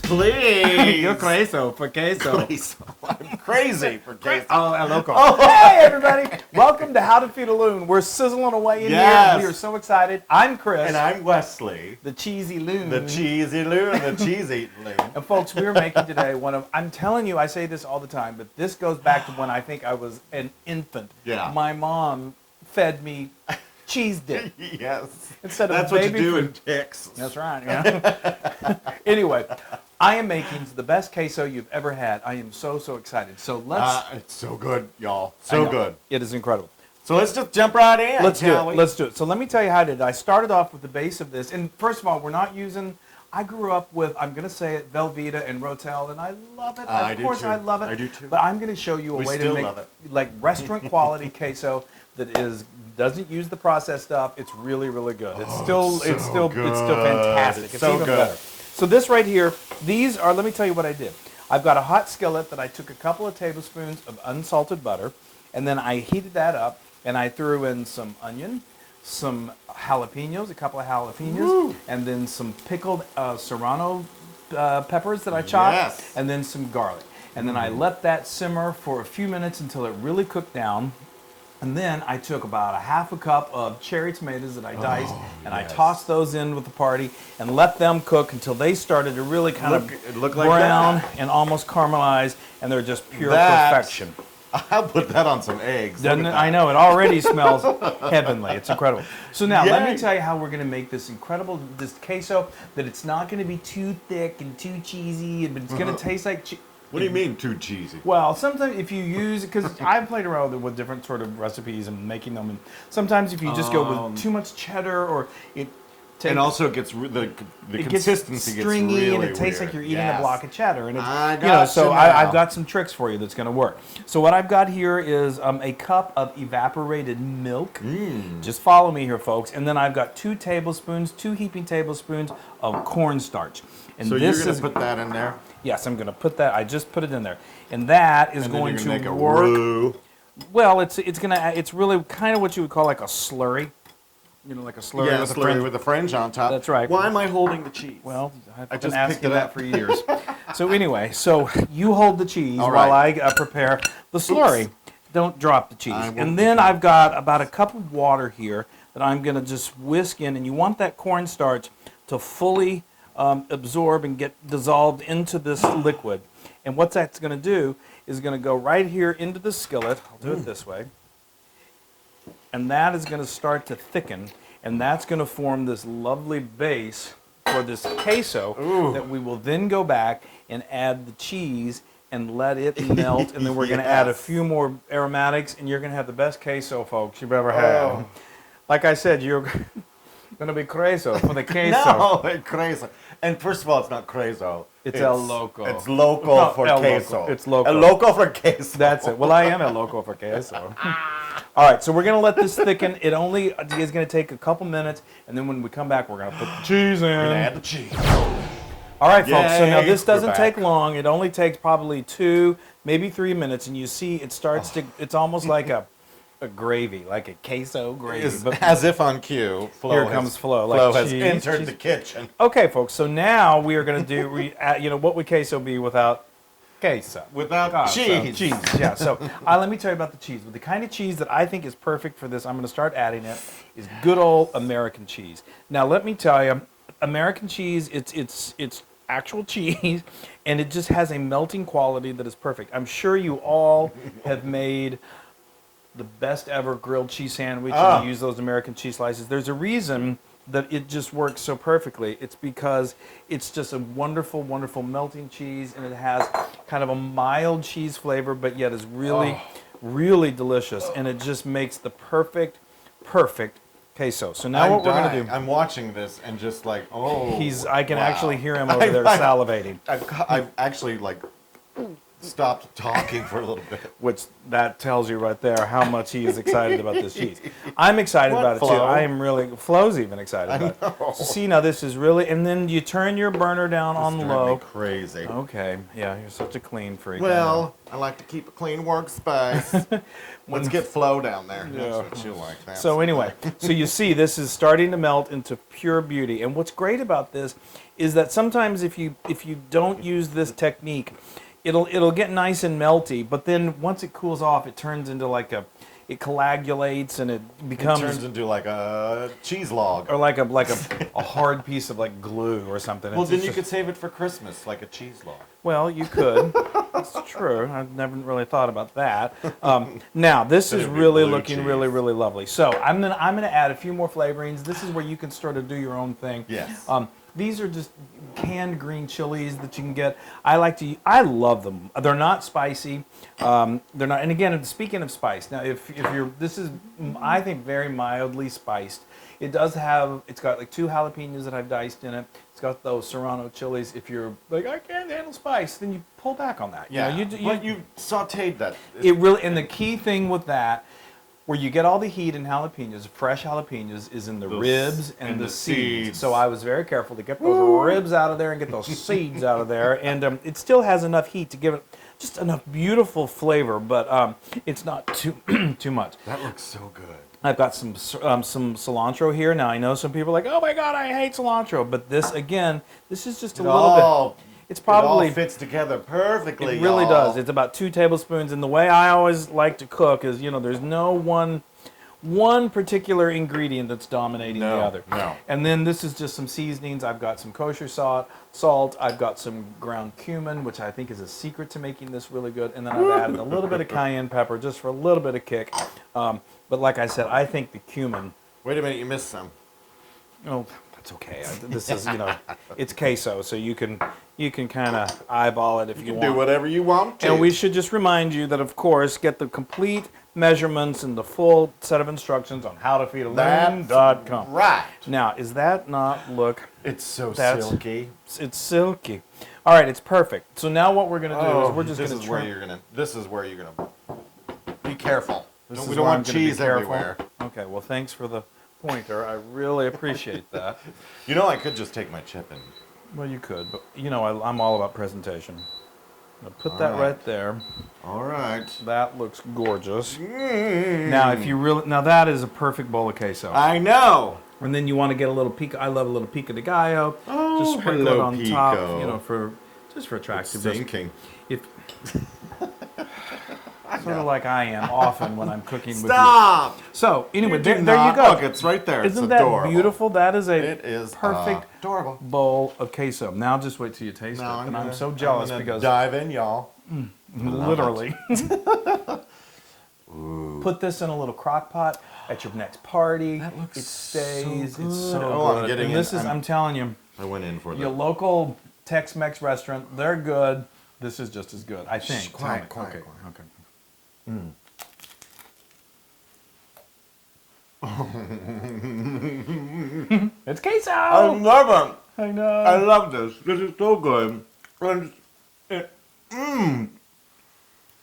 Please. You're queso for queso. Please. I'm crazy for queso. Oh, el loco. Hey, everybody. Welcome to How to Feed a Loon. We're sizzling away in here. We are so excited. I'm Chris. And I'm Wesley. The cheesy loon. The cheesy loon. The cheese-eating loon. And folks, we are making today I'm telling you, I say this all the time, but this goes back to when I think I was an infant. Yeah. My mom fed me cheese dip. Yes. Instead of That's what you baby do food. in Texas. That's right. Yeah. Anyway, I am making the best queso you've ever had. I am so excited. So let's. It's so good, y'all. So good. It is incredible. So let's just jump right in. Let's do it. Let's do it. So let me tell you how I did it. I started off with the base of this, and first of all, we're not using. I grew up with, I'm going to say it, Velveeta and Rotel, and I love it. Of course, I love it. I do too. But I'm going to show you a way to make like restaurant quality queso that doesn't use the processed stuff. It's really good. It's still fantastic. It's so even good. better. So this right here, these are. Let me tell you what I did. I've got a hot skillet that I took a couple of tablespoons of unsalted butter, and then I heated that up, and I threw in some onion, some jalapenos, a couple of jalapenos, and then some pickled serrano peppers that I chopped, and then some garlic. And then I let that simmer for a few minutes until it really cooked down. And then I took about a half a cup of cherry tomatoes that I diced, and I tossed those in with the party and let them cook until they started to really kind of brown and almost caramelize, and they're just pure perfection. I'll put that on some eggs. Doesn't it? I know, it already smells heavenly. It's incredible. So now, let me tell you how we're going to make this this queso, that it's not going to be too thick and too cheesy, but it's going to taste like cheese. What do you mean too cheesy? Well, sometimes if you use, because I've played around with different sort of recipes and making them, and sometimes if you just go with too much cheddar, or it takes, and also gets the consistency gets stringy, really and it tastes weird. like you're eating a block of cheddar, and it's, I've got some tricks for you that's going to work. So what I've got here is a cup of evaporated milk. Just follow me here, folks. And then I've got 2 heaping tablespoons of cornstarch. And so this you're going to put that in there? Yes, I'm going to put that. I just put it in there, and that is going to make a work. roux. Well, it's really kind of what you would call like a slurry. You know, like a slurry with a fringe. With a fringe on top. That's right. Why am I holding the cheese? Well, I've been just asking picked it that up. for years. So anyway, so you hold the cheese while I prepare the slurry. Oops. Don't drop the cheese. And then I've got about a cup of water here that I'm going to just whisk in, and you want that cornstarch to fully absorb and get dissolved into this liquid. And what that's going to do is going to go right here into the skillet. I'll do it this way. And that is going to start to thicken, and that's going to form this lovely base for this queso that we will then go back and add the cheese and let it melt, and then we're going to add a few more aromatics, and you're going to have the best queso, folks, you've ever had. Like I said, you're going to be queso for the queso. No, queso. And first of all, it's not queso. It's el loco. It's loco for queso. It's loco. El loco for queso. That's it. Well, I am el loco for queso. All right, so we're going to let this thicken. It only is going to take a couple minutes, and then when we come back, we're going to put the cheese in. We're going to add the cheese. All right, folks, so now this doesn't take long. It only takes probably 2, maybe 3 minutes, and you see it starts to, it's almost like a gravy, like a queso gravy. But as if on cue, Flo comes Flo. Flo has entered the kitchen. Okay, folks, so now we are going to do, what would queso be without queso? Without cheese. Cheese, yeah. So let me tell you about the cheese. But the kind of cheese that I think is perfect for this, I'm going to start adding it, is good old American cheese. Now, let me tell you, American cheese, it's actual cheese, and it just has a melting quality that is perfect. I'm sure you all have made the best ever grilled cheese sandwich, and you use those American cheese slices. There's a reason that it just works so perfectly. It's because it's just a wonderful, wonderful melting cheese, and it has kind of a mild cheese flavor, but yet is really, really delicious, and it just makes the perfect queso. So now what we're going to do... I'm watching this and just like, I can actually hear him over there salivating. I've actually like stopped talking for a little bit. Which that tells you right there how much he is excited about this cheese. I'm excited What, about it too. Flo? I am really. Flo's even excited about it. So see, now this is really, and then you turn your burner down on Drive low. me crazy. Okay, yeah, you're such a clean freak. Well, I like to keep a clean workspace. Let's get Flo down there. Yeah. That's what you like. That's So anyway, so you see this is starting to melt into pure beauty. And what's great about this is that sometimes if you don't use this technique, it'll get nice and melty, but then once it cools off, it turns into like it coagulates and it becomes it turns into like a cheese log. or like a hard piece of like glue or something. Well, It's then just- you could save it for Christmas, like a cheese log. Well, you could. That's true. I've never really thought about that. Now this is It'd be really blue looking cheese. really, really lovely. So I'm gonna add a few more flavorings. This is where you can sort of do your own thing. Yes. These are just canned green chilies that you can get. I love them. They're not spicy. They're not. And again, speaking of spice, now if you're, this is I think very mildly spiced. It's got like 2 jalapenos that I've diced in it. It's got those serrano chilies. If you're like, I can't handle spice, then you pull back on that. Yeah, You you sautéed that. it really, and the key thing with that, where you get all the heat in jalapenos, fresh jalapenos, is in the ribs and the seeds. So I was very careful to get those ribs out of there and get those seeds out of there. And it still has enough heat to give it just enough beautiful flavor, but it's not too much. That looks so good. I've got some cilantro here. Now I know some people are like, oh my God, I hate cilantro. But this, again, this is just a little bit. It's probably it all fits together perfectly. it really y'all. does. It's about 2 tablespoons, and the way I always like to cook is, there's no one particular ingredient that's dominating the other. No. And then this is just some seasonings. I've got some kosher salt. I've got some ground cumin, which I think is a secret to making this really good. And then I've added a little bit of cayenne pepper just for a little bit of kick. But like I said, I think the cumin. Wait a minute, you missed some. Oh, that's okay. This is, it's queso, so you can kind of eyeball it if you want. Do whatever you want to. And we should just remind you that, of course, get the complete measurements and the full set of instructions on howtofeedaloon.com. Right. Now, is that not look? It's so That's- silky. It's silky. All right, it's perfect. So now what we're going to do is we're just this going is to where you're gonna. This is where you're gonna. Be careful. We is don't where I'm want gonna be cheese careful. everywhere. Okay, well, thanks for the pointer. I really appreciate that. You know, I could just take my chip and. Well, you could, but I'm all about presentation. I'll put that right. right there. All right. That looks gorgeous. Now, that is a perfect bowl of queso. I know. And then you want to get a little pico. I love a little pico de gallo. Oh, just sprinkle hello, it on pico. top, for attractiveness. Thinking. If sort of like I am often when I'm cooking Stop. with you. So anyway, You there do you not- go. Look, it's right there. Isn't it's that adorable. beautiful? That is It is perfect adorable. bowl of queso. Now just wait till you taste it. And I'm so jealous because dive in, y'all. literally. Put this in a little crock pot at your next party. That looks it stays. so It's good. so Oh, I'm good. getting And this it. is, I'm telling you, I went in for your that. local Tex-Mex restaurant, they're good. This is just as good, I think. Shh, quiet, Tell me. quiet, Okay, quiet. okay. It's queso. I love it. I know. I love this. This is so good. And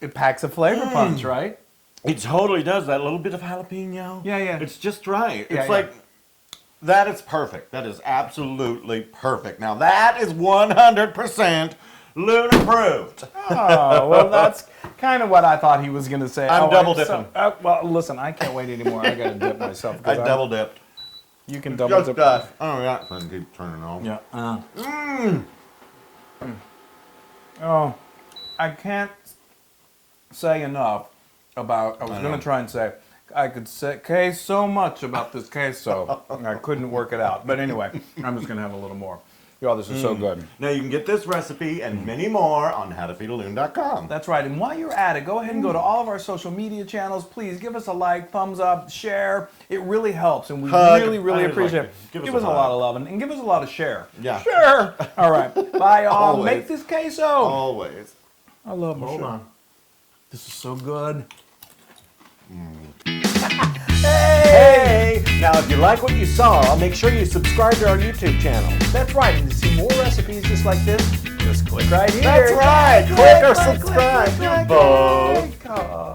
It packs a flavor punch, right? it totally does. That little bit of jalapeno. Yeah, yeah. It's just right. Yeah, It's yeah. like, that is perfect. That is absolutely perfect. Now, that is 100% Loon approved. Oh, well, that's kind of what I thought he was going to say. I'm double so- dipping. well, listen, I can't wait anymore. I got to dip myself. 'cause I double dipped. You can double Just dip. that. Oh, yeah. I can keep turning on. Yeah. Oh, I can't say enough about. I was going to try and say I could say so much about this queso. And I couldn't work it out. But anyway, I'm just going to have a little more. Y'all, this is so good. Now, you can get this recipe and many more on howtofeedaloon.com. That's right. And while you're at it, go ahead and go to all of our social media channels. Please give us a like, thumbs up, share. It really helps, and we Hug. really, really I'd appreciate like it. to. Give Give us us a a lot hug. of love and give us a lot of share. Yeah. Sure. All right. Bye, y'all. Always. Make this queso. Always. I love my Hold share. on. This is so good. Hey! Now, if you like what you saw, make sure you subscribe to our YouTube channel. That's right. And to see more recipes just like this, just click right here. That's right. Click or subscribe. Click.